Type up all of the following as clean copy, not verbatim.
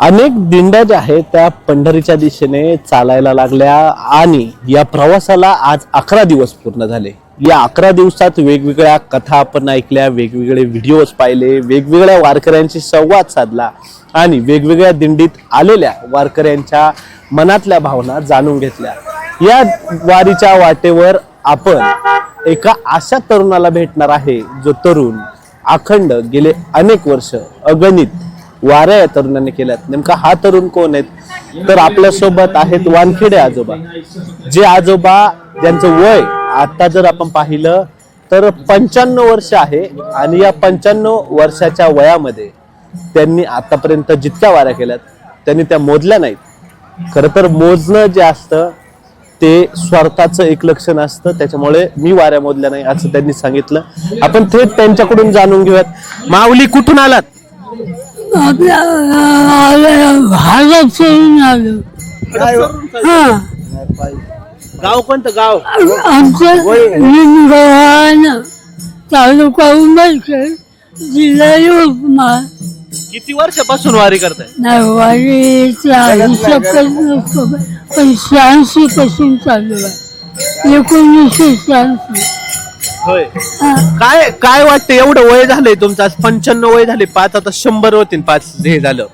अनेक दिंड्या ज्या आहेत त्या पंढरीच्या दिशेने चालायला लागल्या आणि या प्रवासाला आज 11 दिवस पूर्ण झाले। या 11 दिवसात वेगवेगळ्या कथा आपण ऐकल्या, वेगवेगळे व्हिडिओज पाहिले, वेगवेगळ्या वारकऱ्यांशी संवाद साधला आणि वेगवेगळ्या दिंडीत आलेल्या वारकऱ्यांच्या मनातल्या भावना जाणून घेतल्या। या वारीच्या वाटेवर आपण एका अशा तरुणाला भेटणार आहे जो तरुण अखंड गेले अनेक वर्ष अगणित वाऱ्या या तरुणाने केल्यात। नेमका हा तरुण कोण आहेत तर आपल्या सोबत आहेत वानखेडे आजोबा, जे आजोबा ज्यांचं वय आता जर आपण पाहिलं तर 95 वर्ष आहे आणि या 95 वर्षाच्या वयामध्ये त्यांनी आतापर्यंत जितक्या वाऱ्या केल्यात त्यांनी त्या मोजल्या नाहीत। खरं तर मोजणं जे असतं ते स्वार्थाचं एक लक्षण असतं, त्याच्यामुळे मी वाऱ्या मोजल्या नाही असं त्यांनी सांगितलं। आपण थेट त्यांच्याकडून जाणून घेऊयात। माऊली कुठून आलात? आपल्या गाव कोणतं गाव? आमचं तालुका उमरखेड, जिल्हा यवतमाळ। किती वर्षापासून वारी करताय? नाही, वारी 86 पासून चालू आहे, 1986। होय। काय काय वाटतं एवढं वय झालंय तुमचं? 95 वय झाले, 5 आता 100 होतील, 5 हे झालं,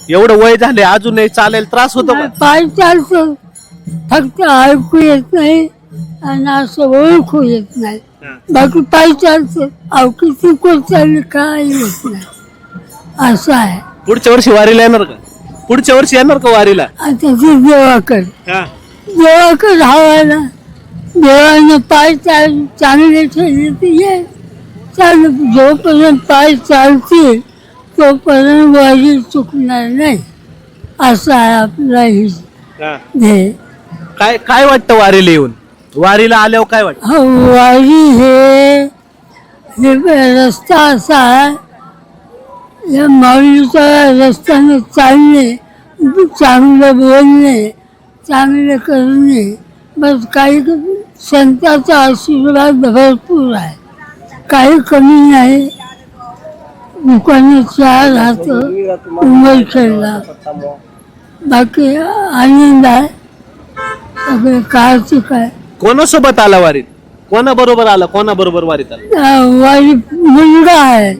एवढं वय झाले अजूनही चालेल त्रास होतो का? पाय चालतं, फक्त ऐकू येत नाही आणि असं ओळखू येत नाही, बाकी पाय चालतं। अवकी चुकून चालली काय येत नाही, असं आहे। पुढच्या वर्षी वारीला येणार का? पुढच्या वर्षी येणार का वारीला? आता ते देवाकडे हवायला, देवानं पाय चांगले ठेवले तर ये चालू। जोपर्यंत पाय चालतील तोपर्यंत वारी चुकणार नाही, असं आहे आपला ही ध्येय। काय काय वाटतं वारीला येऊन? वारीला आल्यावर काय वाटतं? वारी हे रस्ता असा आहे, या माऊलीच्या रस्त्याने चालणे, चांगलं बोलणे, चांगलं करणे, बस। काही संतांचा आशीर्वाद भरपूर आहे, काही कमी नाही। दुकानात चहा राहतं उमरखेडला, बाकी आनंद आहे सगळे। कायचं काय? कोणासोबत आला वारीत? कोणाबरोबर आला? कोणाबरोबर वारीत आला? वारी मुलगा आहे,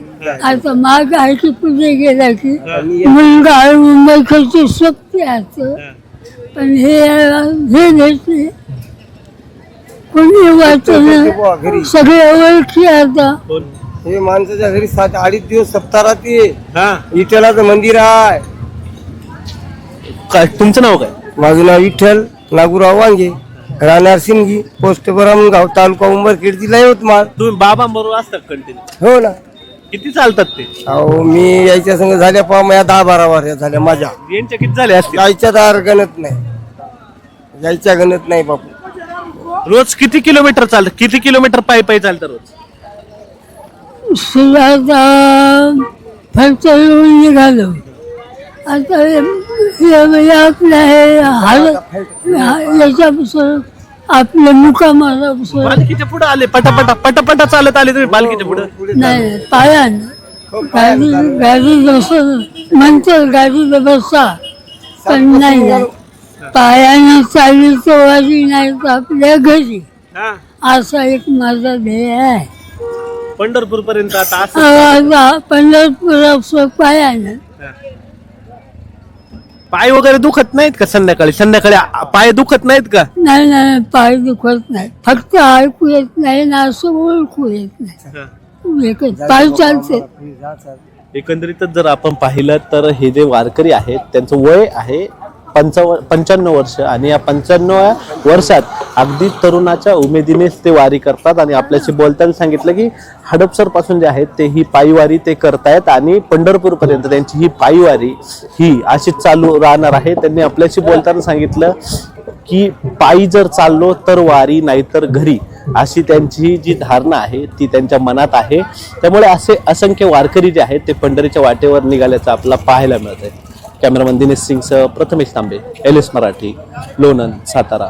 आता माग आहे की पुढे गेला की मुलगा आहे, उमरखेडची शक्ती असतं, पण हे भेटले कोणी वाचन सगळे ओळखी आता। हे माणसाच्या घरी 7-8 दिवस सप्ताहात विठ्ठलाचं मंदिर आहे। काय तुमचं नाव काय? माझं नाव विठ्ठल नागुराव वांगे, राहणार सिंगी, पोस्ट बरामगाव, तालुका उंबरखेड, जिल्हा यवतमाळ। तुम्ही बाबांबरोबर असतात कंटिन्यू? हो ना। किती चालतात ते? अहो मी यायच्या संग झाल्या पहा, माझ्या 10-12 वर्ष झाल्या माझ्या। यांच्या किती झाले असतील? यायच्या दार गणत नाही, यायच्या गणत नाही बापू। रोज किती किलोमीटर चालतं? किती किलोमीटर पायी पायी चालतं रोज? फक्त येऊन निघालो आता आपल्या याच्यापासून आपल्या मुकामापासून पालखीच्या पुढे आले, पटापटा पटापटा चालत आले तुम्ही पालखीच्या पुढे? नाही, पायानं गाडी बसून म्हणतो गाडीला बसा, पण नाही, पायानं चालली तर वारी नाही तर आपल्या घरी, असा एक माझा ध्येय आहे। पंढरपूर पर्यंत आता पंढरपूर पायानं। पाय वगैरे दुखत नाहीत का? संध्याकाळी पाय दुखत नाहीत का? नाही, पाय दुखत नाही, फक्त ऐकू येत नाही ना असं ओळखू येत नाही, पाय चालते। एकंदरीतच जर आपण पाहिलं तर हे जे वारकरी आहेत त्यांचं वय आहे 95 वर्ष आणि या 95व्या वर्षात अगदी तरुणाच्या उमेदीनेच ते वारी करतात। आणि आपल्याशी बोलताना सांगितलं की हडपसर पासून जे आहेत ते ही पायीवारी ते करतायत आणि पंढरपूर पर्यंत त्यांची ही पायीवारी ही अशीच चालू राहणार आहे। त्यांनी आपल्याशी बोलताना सांगितलं की पायी जर चाललो तर वारी, नाहीतर घरी, अशी त्यांची जी धारणा आहे ती त्यांच्या मनात आहे। त्यामुळे असे असंख्य वारकरी जे आहेत ते पंढरीच्या वाटेवर निघाल्याचं आपल्याला पाहायला मिळत आहे। कॅमेरामन दिनेश सिंगसह प्रथमेश तांबे, LS मराठी, लोणंद, सातारा।